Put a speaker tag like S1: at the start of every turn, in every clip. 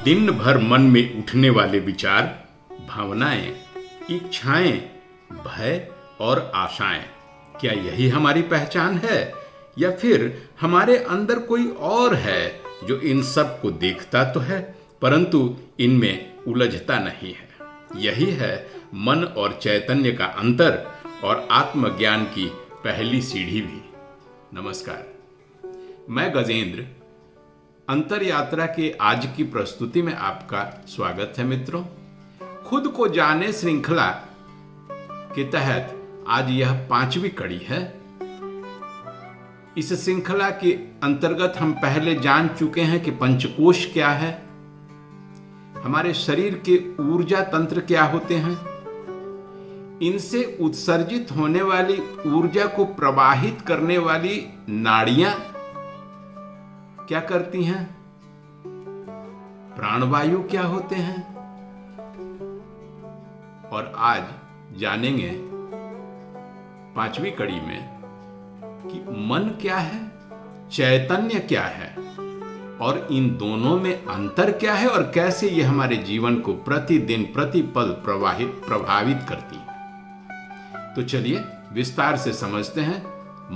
S1: दिन भर मन में उठने वाले विचार, भावनाएं, इच्छाएं, भय और आशाएं, क्या यही हमारी पहचान है या फिर हमारे अंदर कोई और है जो इन सब को देखता तो है परंतु इनमें उलझता नहीं है? यही है मन और चैतन्य का अंतर और आत्मज्ञान की पहली सीढ़ी भी। नमस्कार, मैं गजेंद्र अंतर यात्रा के आज की प्रस्तुति में आपका स्वागत है। मित्रों, खुद को जाने श्रृंखला के तहत आज यह 5वीं कड़ी है। इस श्रृंखला के अंतर्गत हम पहले जान चुके हैं कि पंचकोश क्या है, हमारे शरीर के ऊर्जा तंत्र क्या होते हैं, इनसे उत्सर्जित होने वाली ऊर्जा को प्रवाहित करने वाली नाड़ियां क्या करती हैं, प्राणवायु क्या होते हैं, और आज जानेंगे 5वीं कड़ी में कि मन क्या है, चैतन्य क्या है और इन दोनों में अंतर क्या है और कैसे ये हमारे जीवन को प्रतिदिन प्रतिपल प्रभावित करती है। तो चलिए विस्तार से समझते हैं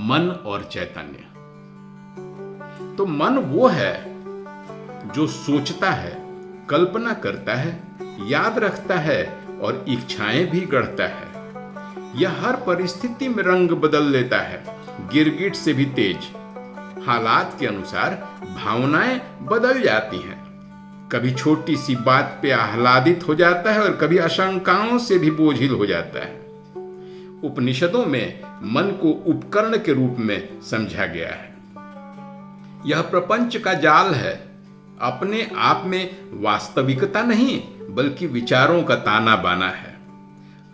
S1: मन और चैतन्य। तो मन वो है जो सोचता है, कल्पना करता है, याद रखता है और इच्छाएं भी गढ़ता है। यह हर परिस्थिति में रंग बदल लेता है, गिरगिट से भी तेज। हालात के अनुसार भावनाएं बदल जाती हैं। कभी छोटी सी बात पे आह्लादित हो जाता है और कभी आशंकाओं से भी बोझिल हो जाता है। उपनिषदों में मन को उपकरण के रूप में समझा गया है। यह प्रपंच का जाल है, अपने आप में वास्तविकता नहीं बल्कि विचारों का ताना बाना है।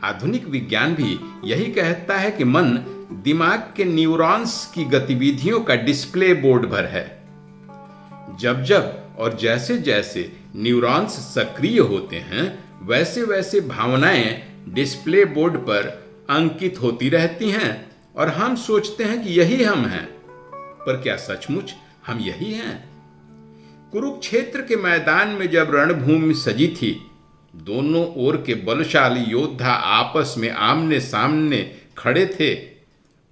S1: आधुनिक विज्ञान भी यही कहता है कि मन दिमाग के न्यूरॉन्स की गतिविधियों का डिस्प्ले बोर्ड भर है। जब जब और जैसे जैसे न्यूरॉन्स सक्रिय होते हैं वैसे वैसे भावनाएं डिस्प्ले बोर्ड पर अंकित होती रहती हैं और हम सोचते हैं कि यही हम हैं, पर क्या सचमुच हम यही हैं? कुरुक्षेत्र के मैदान में जब रणभूमि सजी थी, दोनों ओर के बलशाली योद्धा आपस में आमने सामने खड़े थे।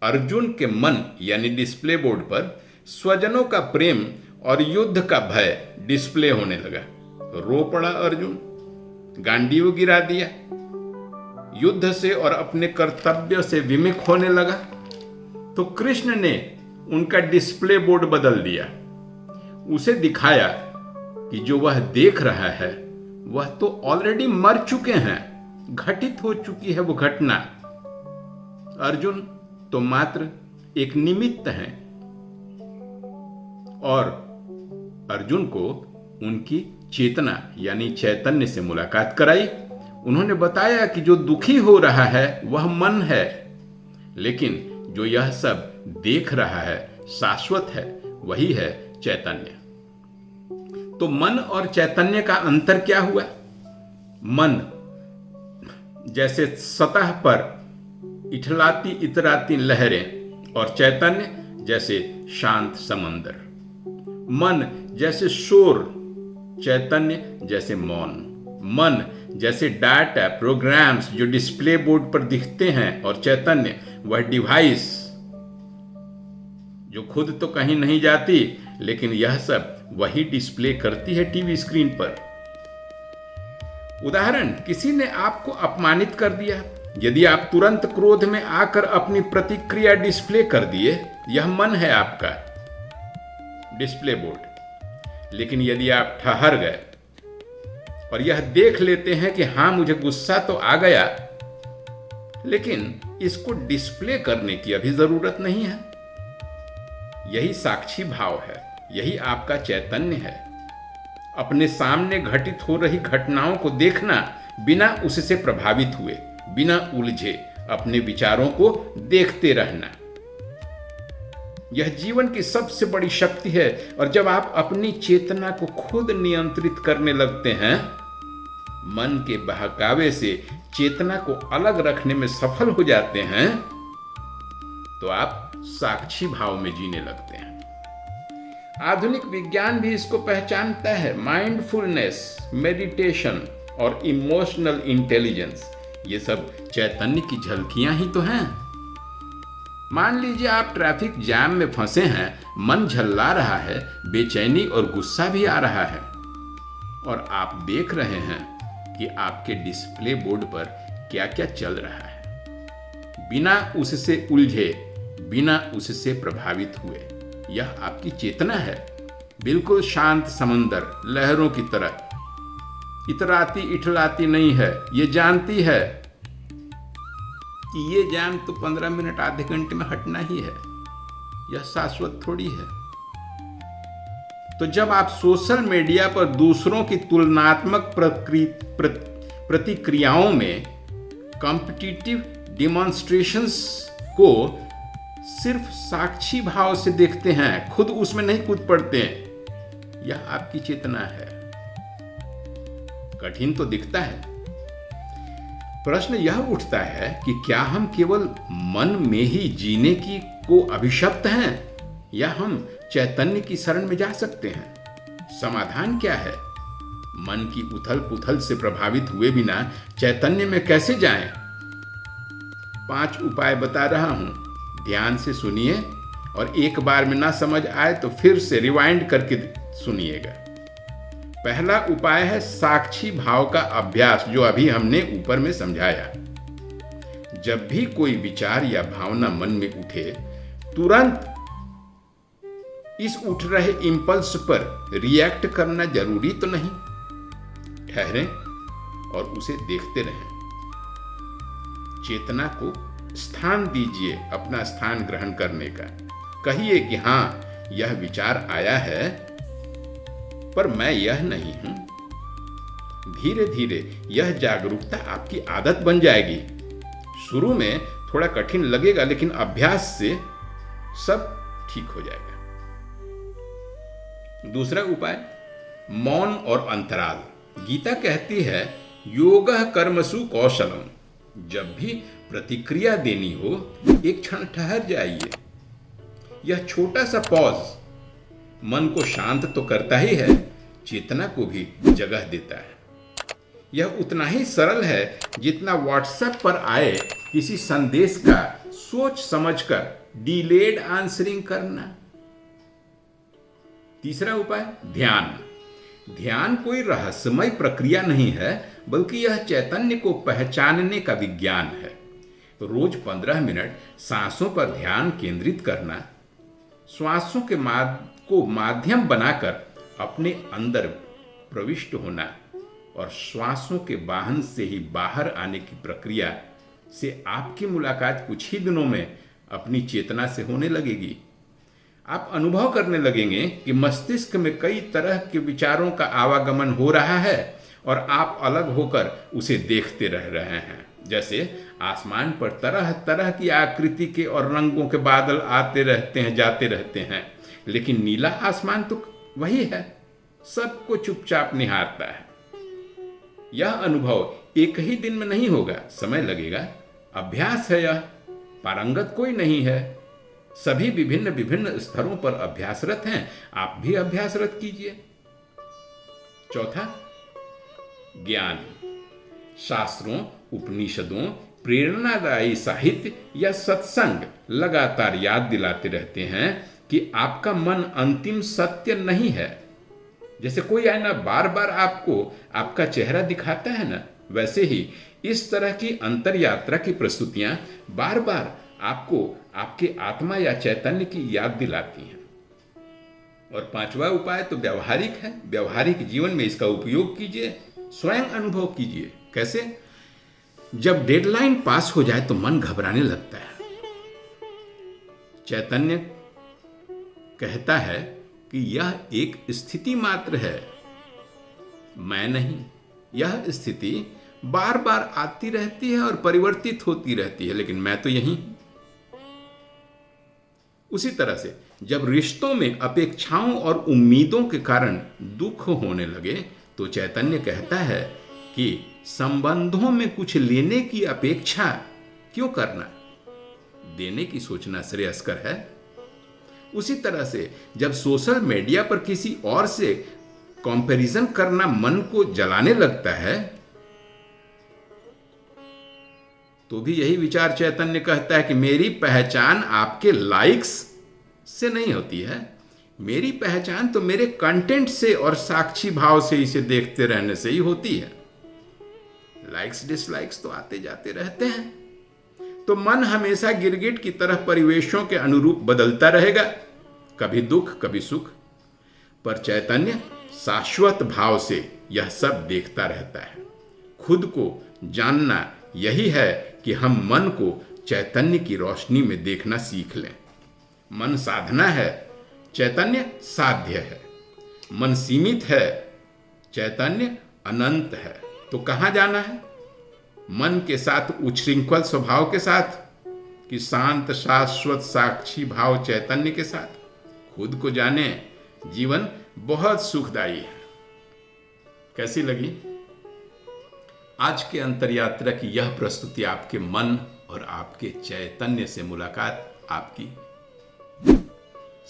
S1: अर्जुन के मन यानी डिस्प्ले बोर्ड पर स्वजनों का प्रेम और युद्ध का भय डिस्प्ले होने लगा। रो पड़ा अर्जुन, गांडीव गिरा दिया, युद्ध से और अपने कर्तव्य से विमुख होने लगा। तो कृष्ण ने उनका डिस्प्ले बोर्ड बदल दिया। उसे दिखाया कि जो वह देख रहा है वह तो ऑलरेडी मर चुके हैं, घटित हो चुकी है वो घटना। अर्जुन तो मात्र एक निमित्त हैं। और अर्जुन को उनकी चेतना यानी चैतन्य से मुलाकात कराई। उन्होंने बताया कि जो दुखी हो रहा है वह मन है, लेकिन जो यह सब देख रहा है, शाश्वत है, वही है चैतन्य। तो मन और चैतन्य का अंतर क्या हुआ? मन जैसे सतह पर इठलाती इतराती लहरें और चैतन्य जैसे शांत समंदर। मन जैसे शोर, चैतन्य जैसे मौन। मन जैसे डाटा प्रोग्राम्स जो डिस्प्ले बोर्ड पर दिखते हैं और चैतन्य वह डिवाइस जो खुद तो कहीं नहीं जाती लेकिन यह सब वही डिस्प्ले करती है टीवी स्क्रीन पर। उदाहरण, किसी ने आपको अपमानित कर दिया, यदि आप तुरंत क्रोध में आकर अपनी प्रतिक्रिया डिस्प्ले कर दिए, यह मन है आपका डिस्प्ले बोर्ड। लेकिन यदि आप ठहर गए और यह देख लेते हैं कि हां मुझे गुस्सा तो आ गया, लेकिन इसको डिस्प्ले करने की अभी जरूरत नहीं है, यही साक्षी भाव है, यही आपका चैतन्य है। अपने सामने घटित हो रही घटनाओं को देखना बिना उससे प्रभावित हुए, बिना उलझे, अपने विचारों को देखते रहना, यह जीवन की सबसे बड़ी शक्ति है। और जब आप अपनी चेतना को खुद नियंत्रित करने लगते हैं, मन के बहकावे से चेतना को अलग रखने में सफल हो जाते हैं, तो आप साक्षी भाव में जीने लगते हैं। आधुनिक विज्ञान भी इसको पहचानता है। माइंडफुलनेस, मेडिटेशन और इमोशनल इंटेलिजेंस, ये सब चैतन्य की झलकियां ही तो हैं। मान लीजिए आप ट्रैफिक जैम में फंसे हैं, मन झल्ला रहा है, बेचैनी और गुस्सा भी आ रहा है, और आप देख रहे हैं कि आपके डिस्प्ले बोर्ड पर क्या क्या चल रहा है। बिना उससे उलझे, बिना उससे प्रभावित हुए, यह आपकी चेतना है। बिल्कुल शांत समंदर, लहरों की तरह, इतराती इठलाती नहीं है। ये जानती है कि ये जैम तो 15 मिनट आधे घंटे में हटना ही है, यह शाश्वत थोड़ी है। तो जब आप सोशल मीडिया पर दूसरों की तुलनात्मक प्रतिक्रियाओं में, कॉम्पिटिटिव डिमॉन्स्ट्रेशंस को सिर्फ साक्षी भाव से देखते हैं, खुद उसमें नहीं कूद पड़ते हैं, यह आपकी चेतना है। कठिन तो दिखता है। प्रश्न यह उठता है कि क्या हम केवल मन में ही जीने की को अभिशप्त हैं, या हम चैतन्य की शरण में जा सकते हैं? समाधान क्या है? मन की उथल पुथल से प्रभावित हुए बिना चैतन्य में कैसे जाएं? 5 उपाय बता रहा हूं, ध्यान से सुनिए, और एक बार में ना समझ आए तो फिर से रिवाइंड करके सुनिएगा। पहला उपाय है साक्षी भाव का अभ्यास, जो अभी हमने ऊपर में समझाया। जब भी कोई विचार या भावना मन में उठे, तुरंत इस उठ रहे इंपल्स पर रिएक्ट करना जरूरी तो नहीं। ठहरें और उसे देखते रहें। चेतना को स्थान दीजिए, अपना स्थान ग्रहण करने का। कहिए कि हां, यह विचार आया है, पर मैं यह नहीं हूं। धीरे धीरे यह जागरूकता आपकी आदत बन जाएगी। शुरू में थोड़ा कठिन लगेगा, लेकिन अभ्यास से सब ठीक हो जाएगा। दूसरा उपाय, मौन और अंतराल। गीता कहती है, योगः कर्मसु कौशलम। जब भी प्रतिक्रिया देनी हो, एक क्षण ठहर जाइए। यह छोटा सा पॉज मन को शांत तो करता ही है, चेतना को भी जगह देता है। यह उतना ही सरल है जितना व्हाट्सएप पर आए किसी संदेश का सोच समझकर डिलेड आंसरिंग करना। तीसरा उपाय, ध्यान। ध्यान कोई रहस्यमय प्रक्रिया नहीं है, बल्कि यह चैतन्य को पहचानने का विज्ञान है। रोज 15 मिनट सांसों पर ध्यान केंद्रित करना, श्वासों के माध्यम बनाकर अपने अंदर प्रविष्ट होना, और श्वासों के वाहन से ही बाहर आने की प्रक्रिया से आपकी मुलाकात कुछ ही दिनों में अपनी चेतना से होने लगेगी। आप अनुभव करने लगेंगे कि मस्तिष्क में कई तरह के विचारों का आवागमन हो रहा है, और आप अलग होकर उसे देखते रह रहे हैं। जैसे आसमान पर तरह तरह की आकृति के और रंगों के बादल आते रहते हैं, जाते रहते हैं, लेकिन नीला आसमान तो वही है, सबको चुपचाप निहारता है। यह अनुभव एक ही दिन में नहीं होगा, समय लगेगा। अभ्यास है यह, पारंगत कोई नहीं है। सभी विभिन्न विभिन्न स्तरों पर अभ्यासरत हैं, आप भी अभ्यासरत कीजिए। चौथा, ज्ञान। शास्त्रों, उपनिषदों, प्रेरणादायी साहित्य या सत्संग लगातार याद दिलाते रहते हैं कि आपका मन अंतिम सत्य नहीं है। जैसे कोई आईना बार बार आपको आपका चेहरा दिखाता है ना, वैसे ही इस तरह की अंतर यात्रा की प्रस्तुतियां बार बार आपको आपके आत्मा या चैतन्य की याद दिलाती हैं। और 5वां उपाय तो व्यवहारिक है। व्यवहारिक जीवन में इसका उपयोग कीजिए, स्वयं अनुभव कीजिए। कैसे? जब डेडलाइन पास हो जाए तो मन घबराने लगता है। चैतन्य कहता है कि यह एक स्थिति मात्र है, मैं नहीं। यह स्थिति बार बार आती रहती है और परिवर्तित होती रहती है, लेकिन मैं तो यही। उसी तरह से जब रिश्तों में अपेक्षाओं और उम्मीदों के कारण दुख होने लगे, तो चैतन्य कहता है कि संबंधों में कुछ लेने की अपेक्षा क्यों करना, देने की सोचना श्रेयस्कर है। उसी तरह से जब सोशल मीडिया पर किसी और से कंपैरिजन करना मन को जलाने लगता है, तो भी यही विचार चैतन्य कहता है कि मेरी पहचान आपके लाइक्स से नहीं होती है, मेरी पहचान तो मेरे कंटेंट से और साक्षी भाव से इसे देखते रहने से ही होती है। लाइक्स डिसलाइक्स तो आते जाते रहते हैं। तो मन हमेशा गिरगिट की तरह परिवेशों के अनुरूप बदलता रहेगा, कभी दुख कभी सुख, पर चैतन्य शाश्वत भाव से यह सब देखता रहता है। खुद को जानना यही है कि हम मन को चैतन्य की रोशनी में देखना सीख लें। मन साधना है, चैतन्य साध्य है। मन सीमित है, चैतन्य अनंत है। तो कहाँ जाना है? मन के साथ उच्छृंखल स्वभाव के साथ, कि शांत शाश्वत साक्षी भाव चैतन्य के साथ? खुद को जाने, जीवन बहुत सुखदायी है। कैसी लगी आज के अंतरयात्रा की यह प्रस्तुति? आपके मन और आपके चैतन्य से मुलाकात आपकी।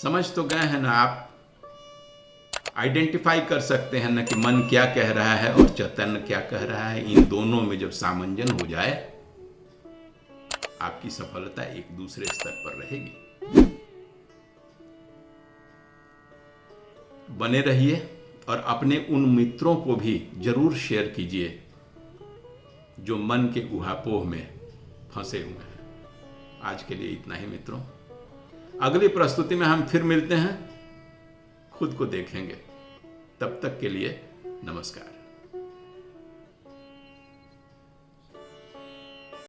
S1: समझ तो गए हैं ना आप? आइडेंटिफाई कर सकते हैं ना कि मन क्या कह रहा है और चैतन्य क्या कह रहा है। इन दोनों में जब सामंजन हो जाए, आपकी सफलता एक दूसरे स्तर पर रहेगी। बने रहिए और अपने उन मित्रों को भी जरूर शेयर कीजिए जो मन के उहापोह में फंसे हुए हैं। आज के लिए इतना ही मित्रों। अगली प्रस्तुति में हम फिर मिलते हैं, खुद को देखेंगे। तब तक के लिए नमस्कार।